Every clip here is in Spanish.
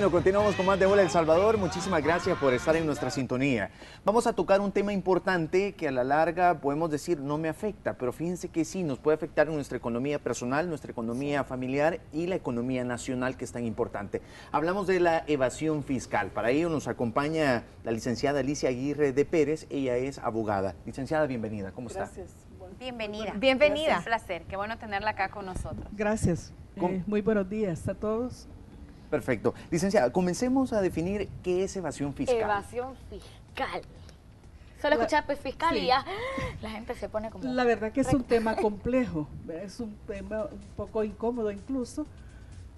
Bueno, continuamos con más de Hola El Salvador. Muchísimas gracias por estar en nuestra sintonía. Vamos a tocar un tema importante que a la larga podemos decir no me afecta, pero fíjense que sí nos puede afectar en nuestra economía personal, nuestra economía familiar y la economía nacional, que es tan importante. Hablamos de la evasión fiscal. Para ello nos acompaña la licenciada Alicia Aguirre de Pérez. Ella es abogada. Licenciada, bienvenida. ¿Cómo está? Gracias. Bienvenida. Bienvenida. Es un placer. Qué bueno tenerla acá con nosotros. Gracias. Muy buenos días a todos. Perfecto. Licenciada, comencemos a definir qué es evasión fiscal. Evasión fiscal. Solo escuchar pues fiscal y ya la gente se pone como... La verdad que es un tema complejo, es un tema un poco incómodo incluso.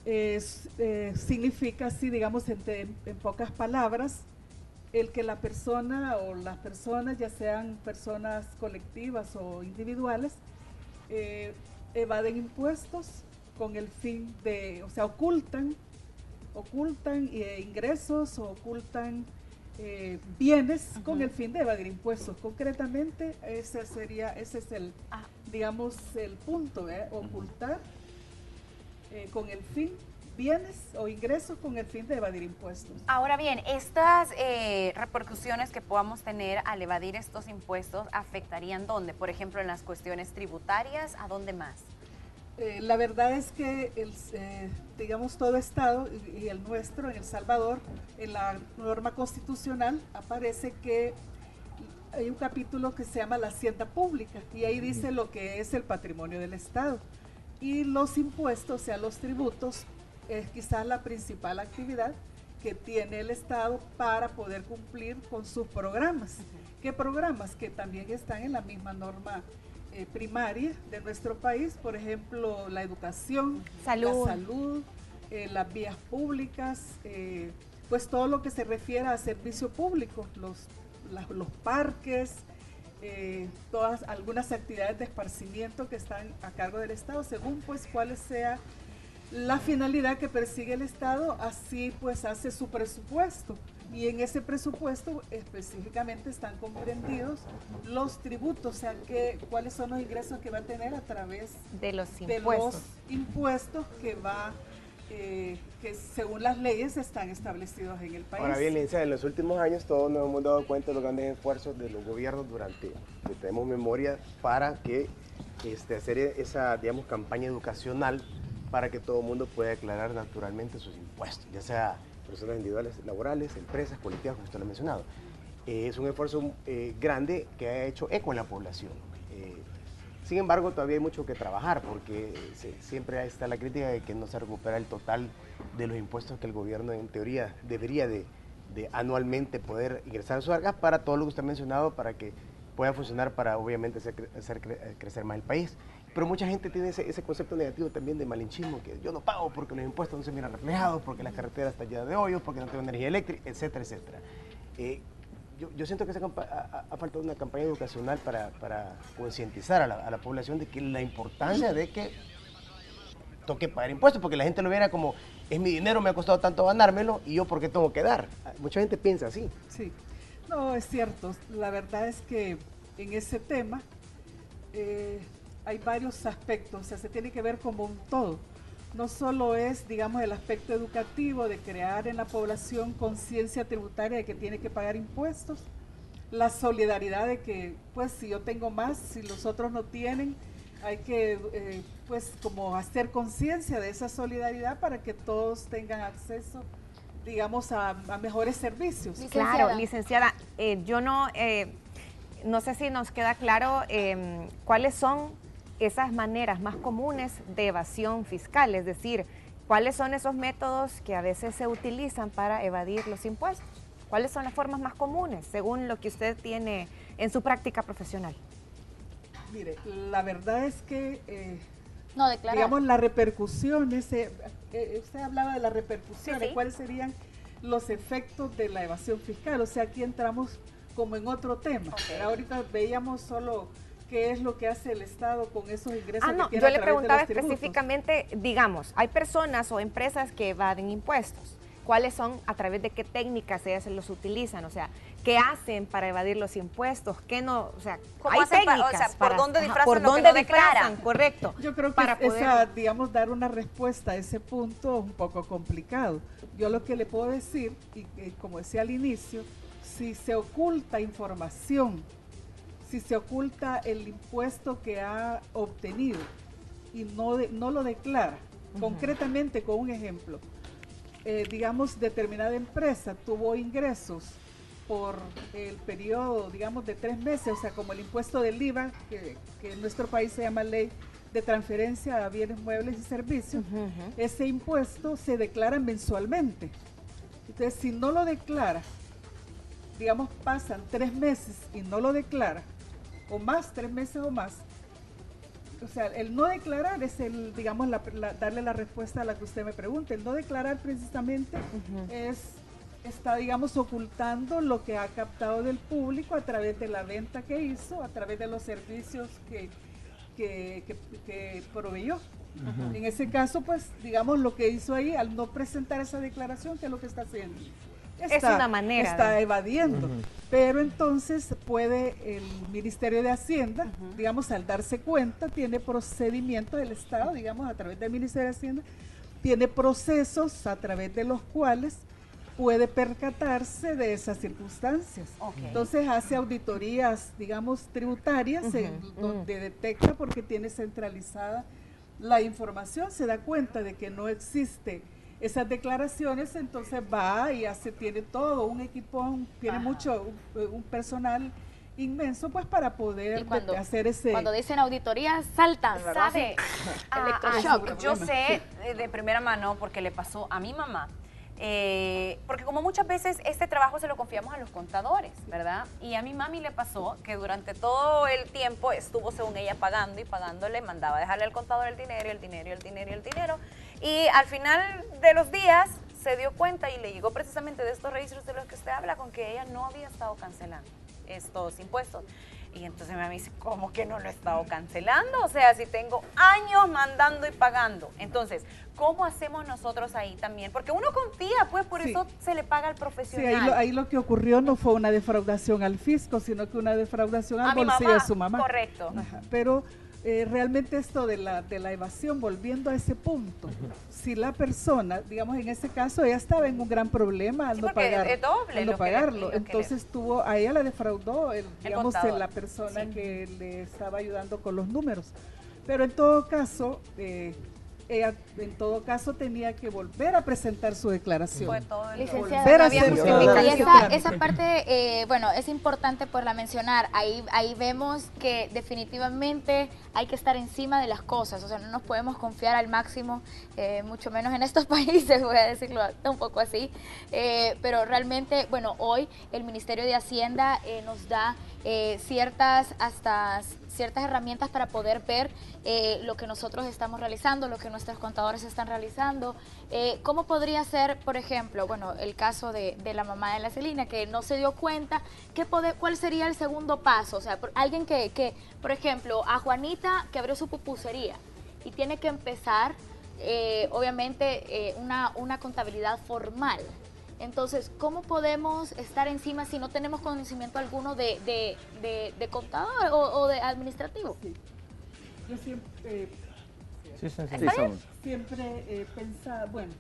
Significa así, digamos, en pocas palabras, el que la persona o las personas, ya sean personas colectivas o individuales, evaden impuestos con el fin de, o sea, ocultan ingresos o ocultan bienes con el fin de evadir impuestos. Concretamente, ese es el, digamos, el punto, ocultar con el fin bienes o ingresos con el fin de evadir impuestos. Ahora bien, estas repercusiones que podamos tener al evadir estos impuestos afectarían ¿dónde? Por ejemplo, en las cuestiones tributarias, ¿a dónde más? La verdad es que, digamos, todo Estado y el nuestro, en El Salvador, en la norma constitucional aparece que hay un capítulo que se llama la Hacienda Pública y ahí dice lo que es el patrimonio del Estado. Y los impuestos, o sea, los tributos, es quizás la principal actividad que tiene el Estado para poder cumplir con sus programas. ¿Qué programas? Que también están en la misma norma primaria de nuestro país, por ejemplo, la educación, la salud, las vías públicas, pues todo lo que se refiere a servicio público, los parques, algunas actividades de esparcimiento que están a cargo del Estado, según pues cuál sea la finalidad que persigue el Estado, así pues hace su presupuesto. Y en ese presupuesto específicamente están comprendidos los tributos, o sea, cuáles son los ingresos que va a tener a través de los impuestos que según las leyes están establecidos en el país. Ahora bien, Licenciada, en los últimos años todos nos hemos dado cuenta de los grandes esfuerzos de los gobiernos que tenemos memoria para que hacer esa, digamos, campaña educacional para que todo el mundo pueda declarar naturalmente sus impuestos, ya sea personas individuales, laborales, empresas, colectivas, como usted lo ha mencionado. Es un esfuerzo grande que ha hecho eco en la población. Sin embargo, todavía hay mucho que trabajar porque siempre está la crítica de que no se recupera el total de los impuestos que el gobierno en teoría debería de anualmente poder ingresar a su arca para todo lo que usted ha mencionado, para que pueda funcionar para obviamente hacer crecer más el país. Pero mucha gente tiene ese concepto negativo también de malinchismo, que yo no pago porque los impuestos no se miran reflejados, porque las carreteras están llenas de hoyos, porque no tengo energía eléctrica, etcétera, etcétera. Yo siento que ha faltado una campaña educacional para concientizar a la población de que la importancia de que toque pagar impuestos, porque la gente lo viera como, es mi dinero, me ha costado tanto ganármelo, y yo ¿por qué tengo que dar? Mucha gente piensa así. Sí, no, es cierto. La verdad es que en ese tema hay varios aspectos, o sea, se tiene que ver como un todo. No solo es, digamos, el aspecto educativo de crear en la población conciencia tributaria de que tiene que pagar impuestos, la solidaridad de que, pues, si yo tengo más, si los otros no tienen, hay que, pues, como hacer conciencia de esa solidaridad para que todos tengan acceso, digamos, a mejores servicios. Claro, licenciada, yo no sé si nos queda claro cuáles son esas maneras más comunes de evasión fiscal, es decir, cuáles son esos métodos que a veces se utilizan para evadir los impuestos. ¿Cuáles son las formas más comunes, según lo que usted tiene en su práctica profesional? Mire, la verdad es que, declarar. digamos, las repercusiones, usted hablaba de las repercusiones, sí. ¿Cuáles serían los efectos de la evasión fiscal? O sea, aquí entramos como en otro tema. Okay. Ahorita veíamos solo qué es lo que hace el Estado con esos ingresos que tiene yo a le través de preguntaba los tributos. específicamente, digamos, hay personas o empresas que evaden impuestos. cuáles son, a través de qué técnicas ellas los utilizan, o sea, qué hacen para evadir los impuestos, qué no, o sea, ¿Cómo hay hacen técnicas o sea, por para, dónde disfrazan por lo que dónde no declaran? disfrazan, correcto. Yo creo que para poder, digamos, dar una respuesta a ese punto es un poco complicado. Yo lo que le puedo decir, y como decía al inicio, si se oculta información, si se oculta el impuesto que ha obtenido y no lo declara, concretamente con un ejemplo, digamos, determinada empresa tuvo ingresos por el periodo, digamos, de 3 meses, o sea, como el impuesto del IVA, que en nuestro país se llama Ley de Transferencia a Bienes Muebles y Servicios, ese impuesto se declara mensualmente. Entonces, si no lo declara, digamos, pasan 3 meses y no lo declara, o más, 3 meses o más, o sea, el no declarar es el, digamos, darle la respuesta a la que usted me pregunta. El no declarar precisamente está, digamos, ocultando lo que ha captado del público a través de la venta que hizo, a través de los servicios que proveyó. En ese caso, pues, digamos, lo que hizo ahí, al no presentar esa declaración, ¿qué es lo que está haciendo? Es una manera. Está evadiendo. Pero entonces puede el Ministerio de Hacienda, digamos, al darse cuenta, tiene procedimientos del Estado, digamos, a través del Ministerio de Hacienda, tiene procesos a través de los cuales puede percatarse de esas circunstancias. Entonces hace auditorías, digamos, tributarias, donde detecta, porque tiene centralizada la información, se da cuenta de que no existe esas declaraciones, entonces va y tiene todo un equipo, tiene un personal inmenso, pues, para poder hacer ese... Cuando dicen auditoría, saltan, ¿verdad? ¿Sabe? Electroshock. Yo sé de primera mano, porque le pasó a mi mamá, porque como muchas veces este trabajo se lo confiamos a los contadores, ¿verdad? Y a mi mami le pasó que durante todo el tiempo estuvo, según ella, pagando y pagándole, mandaba a dejarle al contador el dinero, y el dinero, y el dinero, y el dinero. Y al final de los días se dio cuenta y le llegó precisamente de estos registros de los que usted habla, con que ella no había estado cancelando estos impuestos. Y entonces me dice, ¿cómo que no lo he estado cancelando? O sea, si tengo años mandando y pagando. Entonces, ¿cómo hacemos nosotros ahí también? Porque uno confía, pues, por eso se le paga al profesional. Sí, ahí lo que ocurrió no fue una defraudación al fisco, sino que una defraudación al bolsillo de su mamá. Correcto. Pero realmente esto de la evasión, volviendo a ese punto, si la persona, digamos, en ese caso, ella estaba en un gran problema al no pagar, es doble al no pagarlo, entonces a ella la defraudó, digamos, la persona que le estaba ayudando con los números. Pero en todo caso, ella tenía que volver a presentar su declaración. Licenciada, no había justificación. Y esa parte, bueno, es importante la mencionar. Ahí vemos que definitivamente hay que estar encima de las cosas, o sea, no nos podemos confiar al máximo, mucho menos en estos países, voy a decirlo un poco así, pero realmente, bueno, hoy el Ministerio de Hacienda nos da ciertas herramientas para poder ver lo que nosotros estamos realizando, lo que nuestros contadores están realizando. ¿Cómo podría ser, por ejemplo, bueno, el caso de la mamá de la Celina, que no se dio cuenta? ¿Cuál sería el segundo paso? O sea, alguien que, por ejemplo, a Juanita, que abrió su pupusería y tiene que empezar, obviamente, una contabilidad formal. Entonces, ¿cómo podemos estar encima si no tenemos conocimiento alguno de contador o de administrativo? Sí. Yo siempre, siempre he pensado, bueno,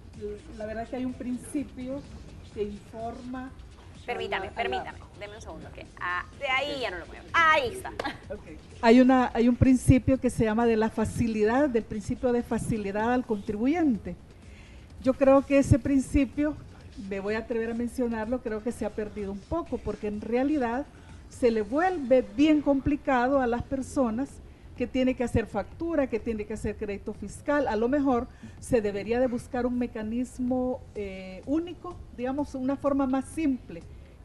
la verdad que hay un principio que informa... Permítame, deme un segundo, que de ahí ya no lo veo. Ahí está. Okay. Hay un principio que se llama del principio de facilidad al contribuyente. Yo creo que ese principio, me voy a atrever a mencionarlo, creo que se ha perdido un poco, porque en realidad se le vuelve bien complicado a las personas que tiene que hacer factura, que tiene que hacer crédito fiscal. A lo mejor se debería de buscar un mecanismo único, digamos, una forma más simple,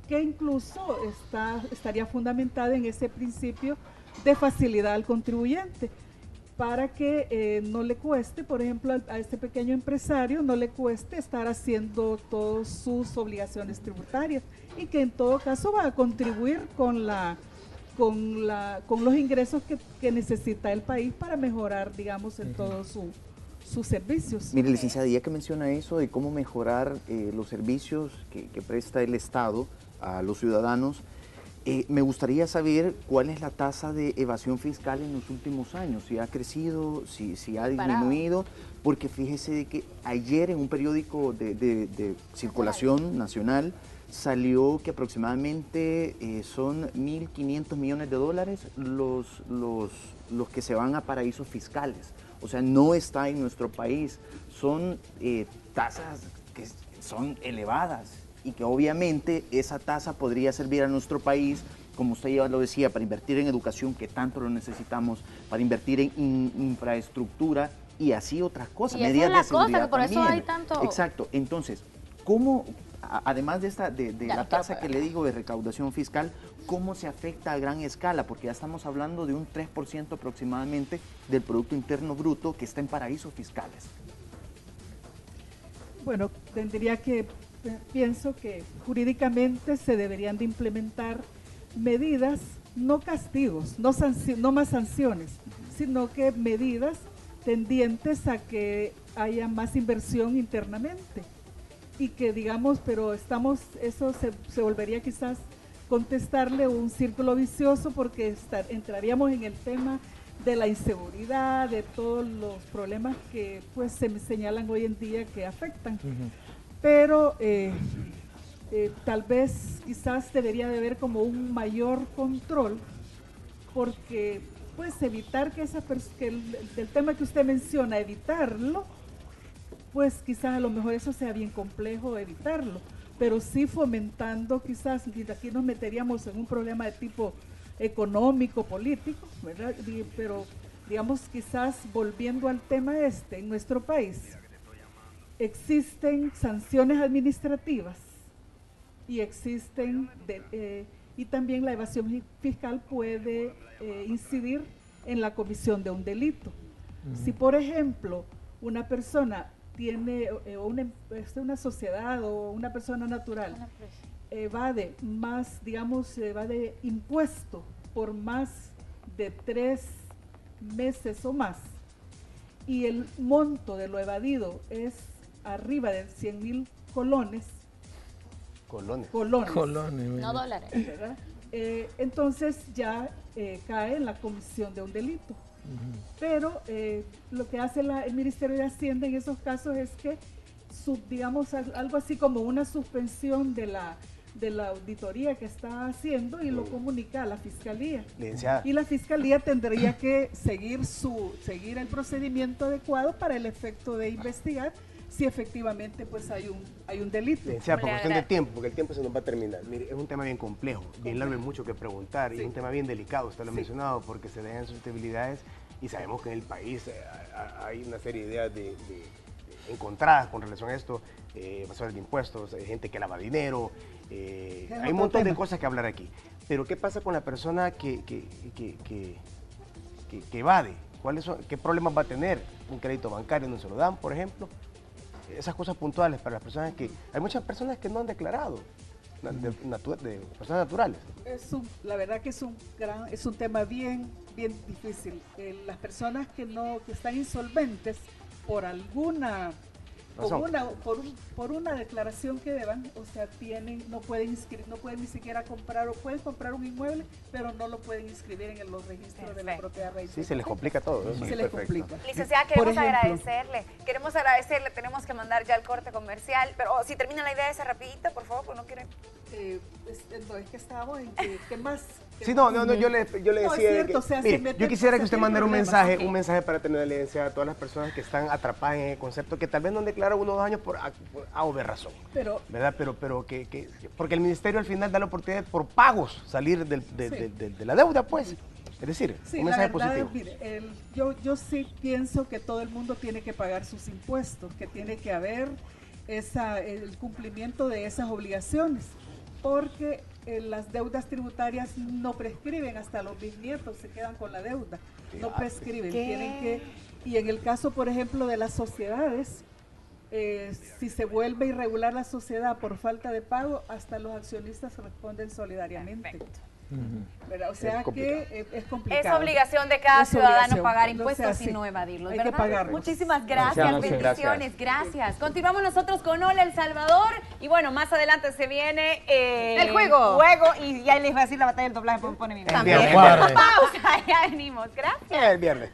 que incluso estaría fundamentada en ese principio de facilidad al contribuyente, para que no le cueste, por ejemplo, a este pequeño empresario, no le cueste estar haciendo todas sus obligaciones tributarias, y que en todo caso va a contribuir con los ingresos que necesita el país para mejorar, digamos, en todo sus servicios. Mire, licenciada, ya que menciona eso de cómo mejorar los servicios que presta el Estado a los ciudadanos, me gustaría saber cuál es la tasa de evasión fiscal en los últimos años, si ha crecido, si ha disminuido, porque fíjese de que ayer en un periódico de circulación nacional salió que aproximadamente son 1.500 millones de dólares los que se van a paraísos fiscales. O sea, no está en nuestro país. Son tasas que son elevadas y que obviamente esa tasa podría servir a nuestro país, como usted ya lo decía, para invertir en educación, que tanto lo necesitamos, para invertir en infraestructura y así otras cosas, y medidas esa de es la cosa, seguridad que por eso también. hay tanto... Exacto. Entonces, ¿cómo, además de la tasa que le digo de recaudación fiscal, cómo se afecta a gran escala? Porque ya estamos hablando de un 3% aproximadamente del Producto Interno Bruto que está en paraísos fiscales. Bueno, pienso que jurídicamente se deberían de implementar medidas, no castigos, no más sanciones, sino que medidas tendientes a que haya más inversión internamente. Y que digamos, pero eso se volvería quizás contestarle un círculo vicioso, porque entraríamos en el tema de la inseguridad, de todos los problemas que pues se señalan hoy en día que afectan. Pero tal vez quizás debería de haber como un mayor control, porque pues evitar que el tema que usted menciona, evitarlo, pues quizás a lo mejor eso sea bien complejo evitarlo, pero sí fomentando quizás, y aquí nos meteríamos en un problema de tipo económico, político, ¿verdad? Pero digamos quizás volviendo al tema en nuestro país, existen sanciones administrativas y y también la evasión fiscal puede incidir en la comisión de un delito. Si por ejemplo una persona tiene una sociedad o una persona natural evade impuesto por más de 3 meses o más, y el monto de lo evadido es arriba de 100,000 colones, no dólares, ¿verdad? Entonces ya cae en la comisión de un delito. Pero lo que hace el Ministerio de Hacienda en esos casos es que digamos algo así como una suspensión de la auditoría que está haciendo y lo comunica a la Fiscalía. Y la Fiscalía tendría que seguir el procedimiento adecuado para el efecto de investigar si efectivamente pues hay un delito. Por cuestión de tiempo, porque el tiempo se nos va a terminar. Mire, es un tema bien complejo, bien largo y mucho que preguntar, y es un tema bien delicado, usted lo ha mencionado, porque se dejan susceptibilidades y sabemos que en el país hay una serie de ideas encontradas con relación a esto, evasores de impuestos, hay gente que lava dinero, hay un montón de cosas que hablar aquí. Pero ¿qué pasa con la persona que evade? ¿Qué problemas va a tener? Un crédito bancario no se lo dan, por ejemplo. Esas cosas puntuales para las personas hay muchas personas que no han declarado, de personas naturales. La verdad que es un tema bien difícil. Las personas que están insolventes por alguna por una declaración que deban, o sea, no pueden ni siquiera comprar, o pueden comprar un inmueble, pero no lo pueden inscribir en los registros de la propiedad raíz. Sí, se les complica todo, ¿no? Se les complica. Licenciada, queremos agradecerle, tenemos que mandar ya el corte comercial, pero si termina la idea esa rapidita, por favor, pues no quieren... es que estábamos en ¿qué más? Sí, yo le decía, cierto, mire, yo quisiera que usted mandara un mensaje para tener la evidencia a todas las personas que están atrapadas en el concepto, que tal vez no han declarado 1 o 2 años por A o B razón, ¿verdad? Pero porque el ministerio al final da la oportunidad por pagos salir de la deuda, pues. Es decir, sí, un mensaje la verdad, positivo. Mire, yo sí pienso que todo el mundo tiene que pagar sus impuestos, que tiene que haber el cumplimiento de esas obligaciones, porque las deudas tributarias no prescriben, hasta los bisnietos se quedan con la deuda, no prescriben, y en el caso, por ejemplo, de las sociedades, si se vuelve irregular la sociedad por falta de pago, hasta los accionistas responden solidariamente. Perfecto. ¿verdad? O sea que es complicado. Es obligación de cada Es ciudadano obligación. pagar No impuestos sea así. y no evadirlos, Hay que ¿verdad? pagarlos. Muchísimas gracias, Gracias. bendiciones, gracias. Continuamos nosotros con Hola El Salvador y bueno, más adelante se viene El juego. y ya les voy a decir la batalla del doblaje, pone mi También. Pausa, ya venimos, gracias. El viernes.